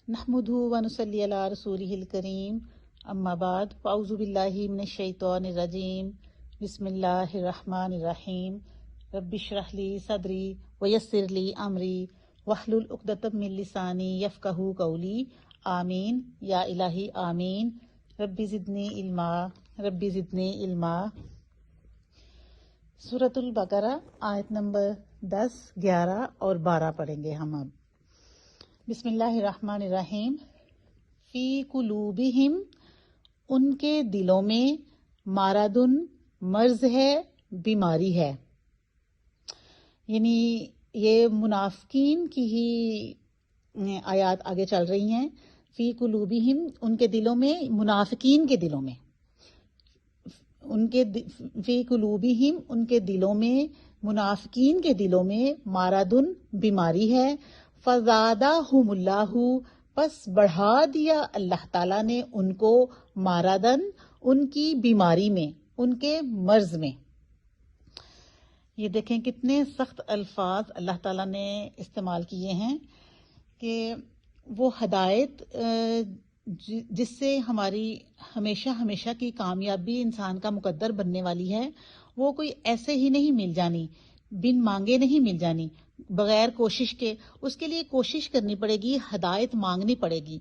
نحمدہ ونصلی علی رسولہ الکریم، اما بعد، فاعوذ باللہ من الشیطان الرجیم، بسم اللہ الرحمن الرحیم، رب اشرح لی صدری ویسر لی امری واحلل عقدۃ من لسانی یفقہوا قولی، آمین یا الہی آمین۔ رب زدنی علما، رب زدنی علما۔ سورۃ البقرہ آیت نمبر 10، 11 اور 12 پڑھیں گے ہم اب۔ بسم اللہ الرحمن الرحیم۔ فی قلوبہم، ان کے دلوں میں، مارادن، مرض ہے، بیماری ہے۔ یعنی یہ منافقین کی ہی آیات آگے چل رہی ہیں۔ فی قلوبہم، ان کے دلوں میں، منافقین کے دلوں میں، فی قلوبہم، ان کے دلوں میں، منافقین کے دلوں میں، مارادن، بیماری ہے۔ فزادہم اللہ، پس بڑھا دیا اللہ تعالیٰ نے ان کو، مارادن، ان کی بیماری میں، ان کے مرض میں۔ یہ دیکھیں کتنے سخت الفاظ اللہ تعالیٰ نے استعمال کیے ہیں کہ وہ ہدایت جس سے ہماری ہمیشہ کی کامیابی انسان کا مقدر بننے والی ہے، وہ کوئی ایسے ہی نہیں مل جانی، بن مانگے نہیں مل جانی، بغیر کوشش کے۔ اس کے لیے کوشش کرنی پڑے گی، ہدایت مانگنی پڑے گی۔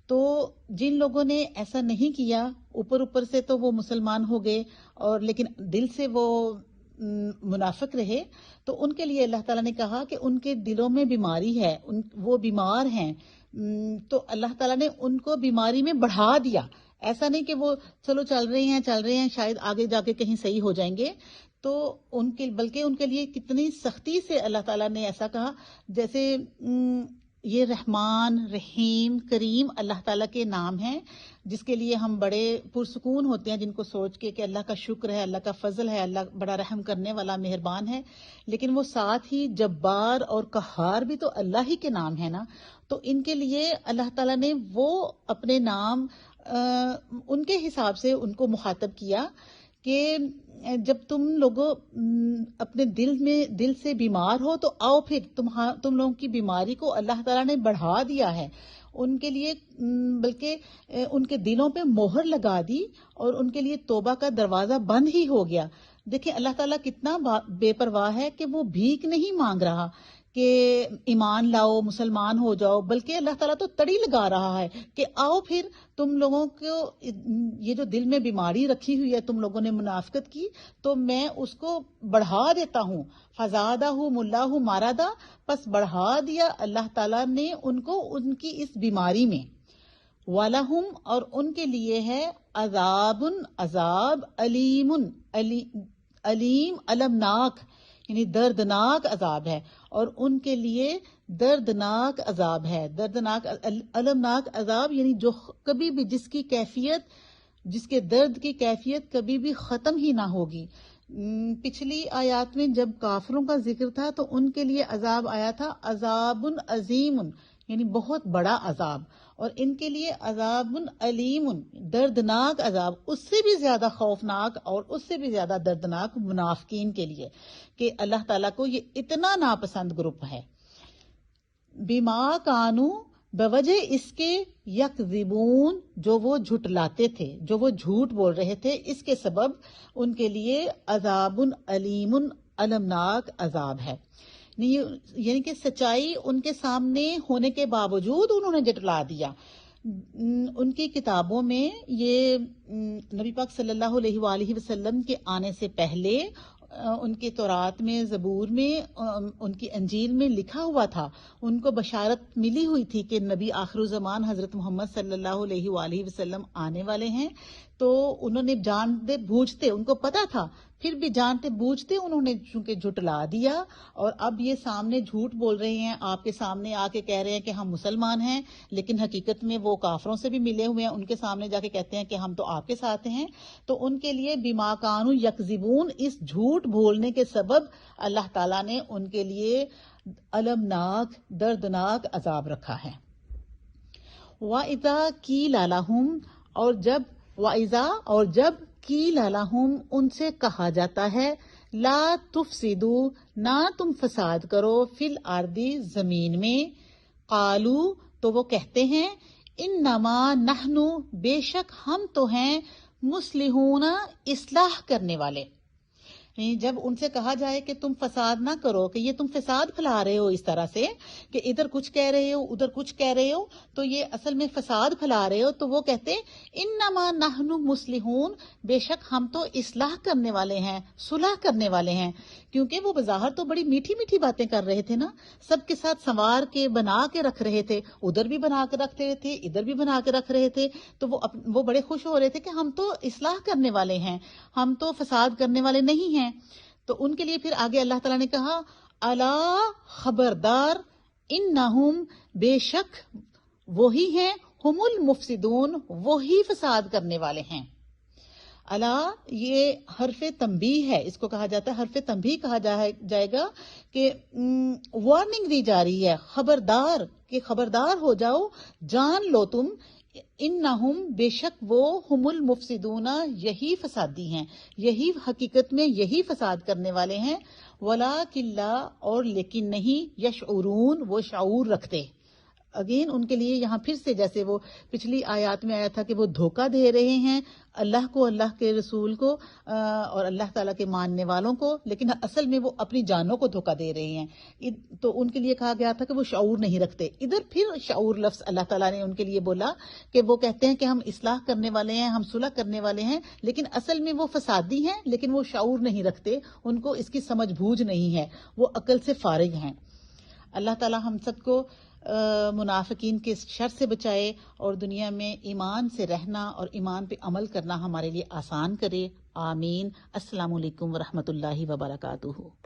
تو جن لوگوں نے ایسا نہیں کیا، اوپر سے تو وہ مسلمان ہو گئے اور لیکن دل سے وہ منافق رہے، تو ان کے لیے اللہ تعالیٰ نے کہا کہ ان کے دلوں میں بیماری ہے، وہ بیمار ہیں، تو اللہ تعالیٰ نے ان کو بیماری میں بڑھا دیا۔ ایسا نہیں کہ وہ چلو چل رہے ہیں شاید آگے جا کے کہیں صحیح ہو جائیں گے، تو بلکہ ان کے لیے کتنی سختی سے اللہ تعالیٰ نے ایسا کہا، جیسے یہ رحمان، رحیم، کریم اللہ تعالیٰ کے نام ہیں، جس کے لیے ہم بڑے پرسکون ہوتے ہیں جن کو سوچ کے کہ اللہ کا شکر ہے، اللہ کا فضل ہے، اللہ بڑا رحم کرنے والا، مہربان ہے۔ لیکن وہ ساتھ ہی جبار اور قہار بھی تو اللہ ہی کے نام ہے نا۔ تو ان کے لیے اللہ تعالیٰ نے وہ اپنے نام ان کے حساب سے ان کو مخاطب کیا کہ جب تم لوگوں اپنے دل سے بیمار ہو تو آؤ، پھر تم لوگوں کی بیماری کو اللہ تعالیٰ نے بڑھا دیا ہے ان کے لیے، بلکہ ان کے دلوں پہ مہر لگا دی اور ان کے لیے توبہ کا دروازہ بند ہی ہو گیا۔ دیکھیں اللہ تعالیٰ کتنا بے پرواہ ہے کہ وہ بھیک نہیں مانگ رہا کہ ایمان لاؤ، مسلمان ہو جاؤ، بلکہ اللہ تعالیٰ تو تڑی لگا رہا ہے کہ آؤ پھر تم لوگوں کو یہ جو دل میں بیماری رکھی ہوئی ہے، تم لوگوں نے منافقت کی، تو میں اس کو بڑھا دیتا ہوں۔ فزادہم اللہ مارادا، پس بڑھا دیا اللہ تعالیٰ نے ان کو ان کی اس بیماری میں۔ وَلَهُمْ، اور ان کے لیے ہے، عذاب علیم المناک، یعنی دردناک عذاب ہے، اور ان کے لیے دردناک عذاب ہے۔ دردناک المناک عذاب یعنی جو کبھی بھی جس کے درد کی کیفیت کبھی بھی ختم ہی نہ ہوگی۔ پچھلی آیات میں جب کافروں کا ذکر تھا تو ان کے لیے عذاب آیا تھا عذاب عظیم، یعنی بہت بڑا عذاب، اور ان کے لیے عذاب علیم، دردناک عذاب، اس سے بھی زیادہ خوفناک اور اس سے بھی زیادہ دردناک منافقین کے لیے، کہ اللہ تعالیٰ کو یہ اتنا ناپسند گروپ ہے۔ بما کانو، بوجہ اس کے، یکذبون، جو وہ جھٹلاتے تھے، جو وہ جھوٹ بول رہے تھے، اس کے سبب ان کے لیے عذاب علیم، المناک عذاب ہے۔ یعنی کہ سچائی ان کے سامنے ہونے کے باوجود انہوں نے جھٹلا دیا۔ ان کی کتابوں میں یہ نبی پاک صلی اللہ علیہ وآلہ وسلم کے آنے سے پہلے ان کے تورات میں، زبور میں، ان کی انجیل میں لکھا ہوا تھا، ان کو بشارت ملی ہوئی تھی کہ نبی آخر الزمان حضرت محمد صلی اللہ علیہ وآلہ وسلم آنے والے ہیں۔ تو انہوں نے جانتے بوجھتے، ان کو پتا تھا، پھر بھی جانتے بوجھتے انہوں نے چونکہ جھٹلا دیا، اور اب یہ سامنے جھوٹ بول رہے ہیں، آپ کے سامنے آ کے کہہ رہے ہیں کہ ہم مسلمان ہیں، لیکن حقیقت میں وہ کافروں سے بھی ملے ہوئے ہیں، ان کے سامنے جا کے کہتے ہیں کہ ہم تو آپ کے ساتھ ہیں۔ تو ان کے لیے بما کانوا یکذبون، اس جھوٹ بولنے کے سبب اللہ تعالیٰ نے ان کے لیے المناک، دردناک عذاب رکھا ہے۔ وَإِذَا قِيلَ لَهُمْ، اور جب قِيلَ لَهُمْ، ان سے کہا جاتا ہے، لا تفسدوا، نہ تم فساد کرو، فی الارض، زمین میں، قالو، تو وہ کہتے ہیں انما نحنو، بے شک ہم تو ہیں، مصلحون، اصلاح کرنے والے. جب ان سے کہا جائے کہ تم فساد نہ کرو، کہ یہ تم فساد پھیلا رہے ہو اس طرح سے کہ ادھر کچھ کہہ رہے ہو ادھر کچھ کہہ رہے ہو، تو یہ اصل میں فساد پھیلا رہے ہو، تو وہ کہتے انما نحن مصلحون، بے شک ہم تو اصلاح کرنے والے ہیں، صلح کرنے والے ہیں. کیونکہ وہ بظاہر تو بڑی میٹھی میٹھی باتیں کر رہے تھے نا، سب کے ساتھ سنوار کے بنا کے رکھ رہے تھے، ادھر بھی بنا کے رکھ رہے تھے ادھر بھی بنا کے رکھ رہے تھے، تو وہ بڑے خوش ہو رہے تھے کہ ہم تو اصلاح کرنے والے ہیں، ہم تو فساد کرنے والے نہیں ہیں. تو ان کے لیے پھر آگے اللہ تعالیٰ نے کہا الا، خبردار، انہم، بے شک وہی ہیں، ہم المفسدون، وہی فساد کرنے والے ہیں. الا یہ حرف تنبیہ ہے، اس کو کہا جاتا ہے حرف تنبیہ کہا جائے گا کہ وارننگ دی جا رہی ہے، خبردار، کہ خبردار ہو جاؤ، جان لو تم، انہم، بے شک وہ، ہم المفسدون، یہی فسادی ہیں، یہی حقیقت میں یہی فساد کرنے والے ہیں. ولکن لا، اور لیکن نہیں، یشعرون، وہ شعور رکھتے. اگین ان کے لیے یہاں پھر سے جیسے وہ پچھلی آیات میں آیا تھا کہ وہ دھوکہ دے رہے ہیں اللہ کو، اللہ کے رسول کو اور اللہ تعالیٰ کے ماننے والوں کو، لیکن اصل میں وہ اپنی جانوں کو دھوکہ دے رہے ہیں. تو ان کے لیے کہا گیا تھا کہ وہ شعور نہیں رکھتے. ادھر پھر شعور لفظ اللہ تعالیٰ نے ان کے لیے بولا کہ وہ کہتے ہیں کہ ہم اصلاح کرنے والے ہیں، ہم صلح کرنے والے ہیں، لیکن اصل میں وہ فسادی ہیں، لیکن وہ شعور نہیں رکھتے، ان کو اس کی سمجھ بوجھ نہیں ہے، وہ عقل سے فارغ ہیں. اللہ تعالیٰ ہم سب کو منافقین کے شر سے بچائے اور دنیا میں ایمان سے رہنا اور ایمان پہ عمل کرنا ہمارے لیے آسان کرے. آمین. السلام علیکم ورحمۃ اللہ وبرکاتہ.